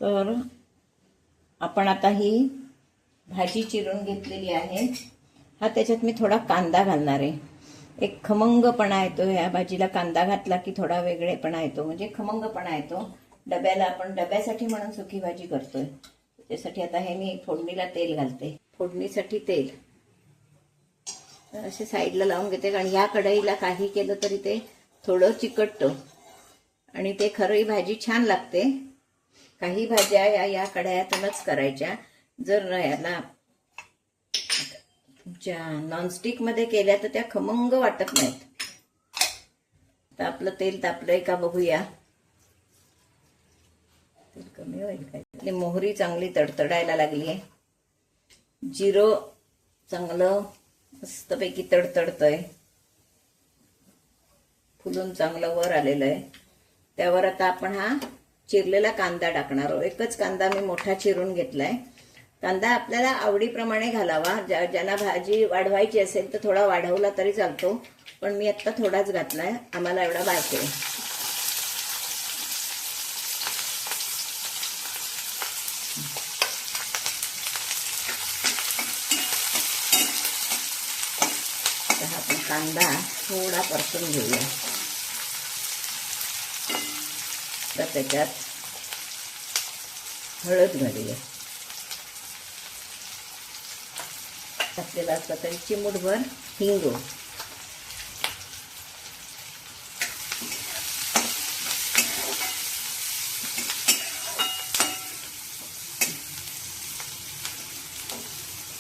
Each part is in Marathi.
तर आपण आता ही भाजी चिरून घेतलेली आहे. हा त्याच्यात मी थोडा कांदा घालणार आहे. एक खमंगपणा येतो ह्या भाजीला. कांदा घातला की थोडा वेगळेपणा येतो, म्हणजे खमंगपणा येतो. डब्याला आपण डब्यासाठी म्हणून सुकी भाजी करतोय. त्यासाठी आता हे मी फोडणीला तेल घालते. फोडणीसाठी तेल असे साईडला लावून घेते, कारण ह्या कढईला काही केलं तरी ते थोडं चिकटतं आणि ते खरंही भाजी छान लागते. काही भाज्या या कढयातूनच करायच्या. जर याला नॉनस्टिक मध्ये केल्या तर त्या खमंग वाटत नाहीत. तर आपलं तेल तापलंय का बघूया. तेल कमी होईल काय. मोहरी चांगली तडतडायला लागली आहे. जिरं चांगलं मस्तपैकी तडतडतंय, फुलून चांगलं वर आलेलं आहे. त्यावर आता आपण हा चिरलेला कांदा टाकणार आहोत. एकच कांदा मी मोठा चिरून घेतलाय. कांदा आपल्याला आवडीप्रमाणे घालावा. ज्यांना भाजी वाढवायची असेल तर थोडा वाढवला तरी चालतो, पण मी आत्ता थोडाच घातलाय. आम्हाला एवढा बास आहे. आपण कांदा थोडा परतून घेऊया. तर त्याच्यात हळद घालूया. टाकलेला असता तरी चिमूटभर हिंग,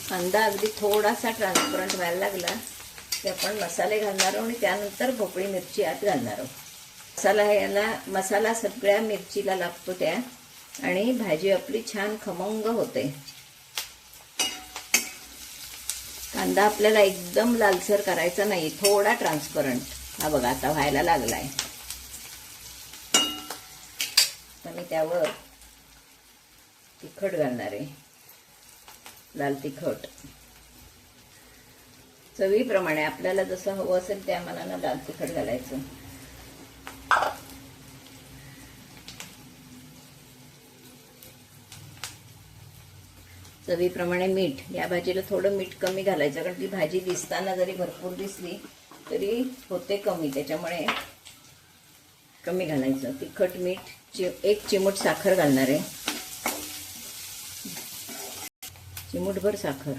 कांदा अगदी थोडासा ट्रान्सपरंट व्हायला लागला की आपण मसाले घालणार आहोत आणि त्यानंतर भोपळी मिरची आत घालणार आहोत. मसाला सगळ्या मिरचीला लागतो त्या, आणि भाजी आपली छान खमंग होते. कांदा आपल्याला एकदम लालसर करायचा नाही, थोडा ट्रान्सपरंट. हा बघा आता व्हायला लागलाय. तर मी त्यावर तिखट घालणार आहे. लाल तिखट चवीप्रमाणे आपल्याला जसं हवं असेल त्या मानानं लाल तिखट घालायचं. चवीप्रमाणे मीठ. या भाजीला थोडं मीठ कमी घालायचं, कारण ती भाजी दिसताना जरी भरपूर दिसली तरी होते कमी, त्याच्यामुळे कमी घालायचं. तिखट, मीठ, एक चिमूट साखर घालणार आहे. चिमूटभर साखर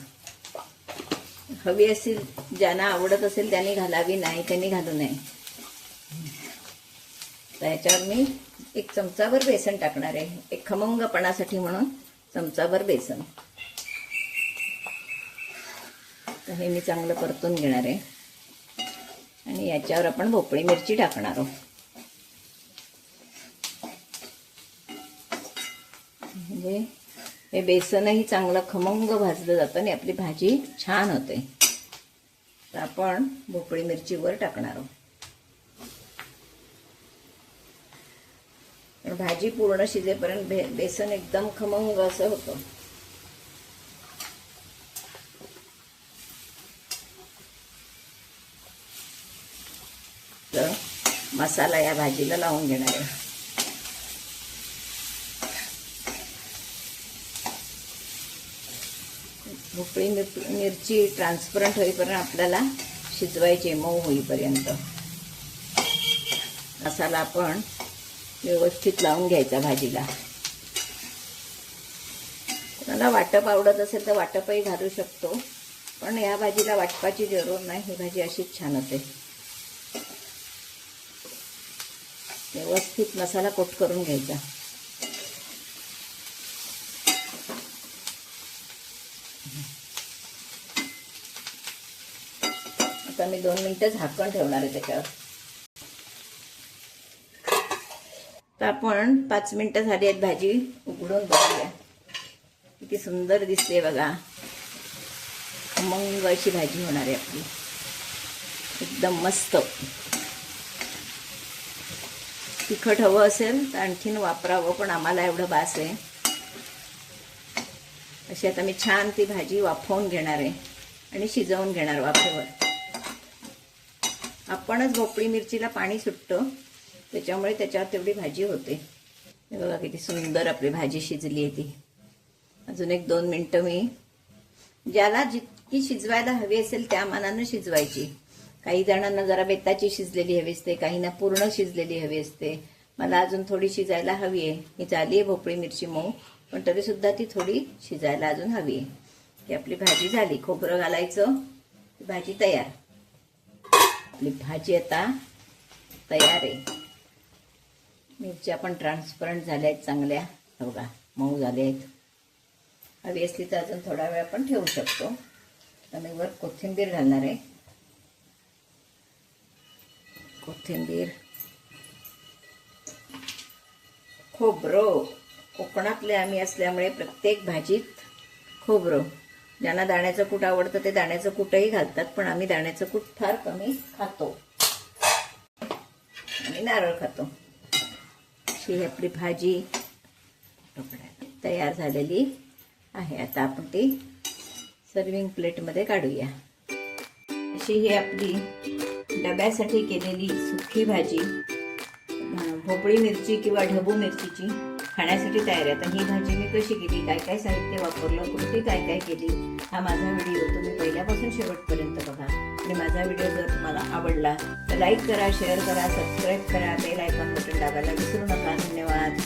हवी असेल, ज्यांना आवडत असेल त्यांनी घालावी, नाही त्यांनी घालू नये. त्याच्यावर मी एक चमचाभर बेसन टाकणार आहे, एक खमंगपणासाठी म्हणून चमचाभर बेसन. तर हे मी चांगलं परतून घेणार आहे आणि याच्यावर आपण भोपळी मिरची टाकणार आहोत. म्हणजे हे बेसनही चांगलं खमंग भाजलं जातं आणि आपली भाजी छान होते. तर आपण भोपळी मिरची वर टाकणार आहोत. भाजी पूर्ण शिजेपर्यंत बेसन एकदम खमंग असं होतं. तर मसाला या भाजीला लावून घेणार आहे. भोपळी मिरची ट्रान्सपरंट होईपर्यंत आपल्याला शिजवायचे, मऊ होईपर्यंत. मसाला आपण व्यवस्थित लावून घ्यायचा भाजीला. कोणाला वाटप आवडत असेल तर वाटपही घालू शकतो, पण या भाजीला वाटपाची जरूर नाही. ही भाजी अशीच छान होते. व्यवस्थित मसाला कोट करून घ्यायचा. आता मी 2 मिनिटं झाकण ठेवणार आहे त्याच्यावर. तर आपण 5 मिनिटं झाली आहेत, भाजी उघडून बघूया. किती सुंदर दिसते बघा. खमंग अशी भाजी होणार आहे आपली, एकदम मस्त. तिखट हवं असेल तर आणखीन वापरावं, पण आम्हाला एवढं बास आहे. अशी आता मी छान ती भाजी वाफवून घेणार आहे आणि शिजवून घेणार वाफेवर. आपणच भोपळी मिरचीला पाणी सुटतं, त्याच्यामुळे त्याच्यावर तेवढी भाजी होते. हे बघा किती सुंदर आपली भाजी शिजली आहे ती. अजून 1-2 मिनिटं मी, ज्याला जितकी शिजवायला हवी असेल त्या मानानं शिजवायची. काही जणांना जरा बेताची शिजलेली हवी असते, काहींना पूर्ण शिजलेली हवी असते. मला अजून थोडी शिजायला हवी आहे. ही झाली आहे भोपळी मिरची मऊ, पण तरी सुद्धा ती थोडी शिजायला अजून हवी आहे. की आपली भाजी झाली. खोबरं घालायचं, भाजी तयार. आपली भाजी आता तयार आहे. मिरच्या पण ट्रान्सपरंट झाल्या आहेत चांगल्या, बघा मऊ झाल्या आहेत. हवी असली तर अजून थोडा वेळ आपण ठेवू शकतो. तर मी वर कोथिंबीर घालणार आहे. कोथिंबीर, खोबरं. कोकणातले आम्ही असल्यामुळे प्रत्येक भाजीत खोबरं. ज्यांना दाण्याचं कूट आवडतं ते दाण्याचं कूटही घालतात, पण आम्ही दाण्याचं कूट फार कमी खातो आणि नारळ खातो. ही आपली भाजी तयार झालेली आहे. आता आपण ती सर्विंग प्लेटमध्ये काढूया. अशी ही आपली डब्यासाठी केलेली सुकी भाजी, भोपळी मिरची किंवा ढबू मिरचीची खाण्यासाठी तयार आहे. आता ही भाजी मी कशी केली, काय काय साहित्य वापरलं, कृती काय काय केली, हा माझा व्हिडिओ तुम्ही पहिल्यापासून शेवटपर्यंत बघा. आणि माझा व्हिडिओ जर तुम्हाला आवडला तर लाईक करा, शेअर करा, सबस्क्राईब करा, बेल आयकॉन बटन दाबायला विसरू नका. धन्यवाद.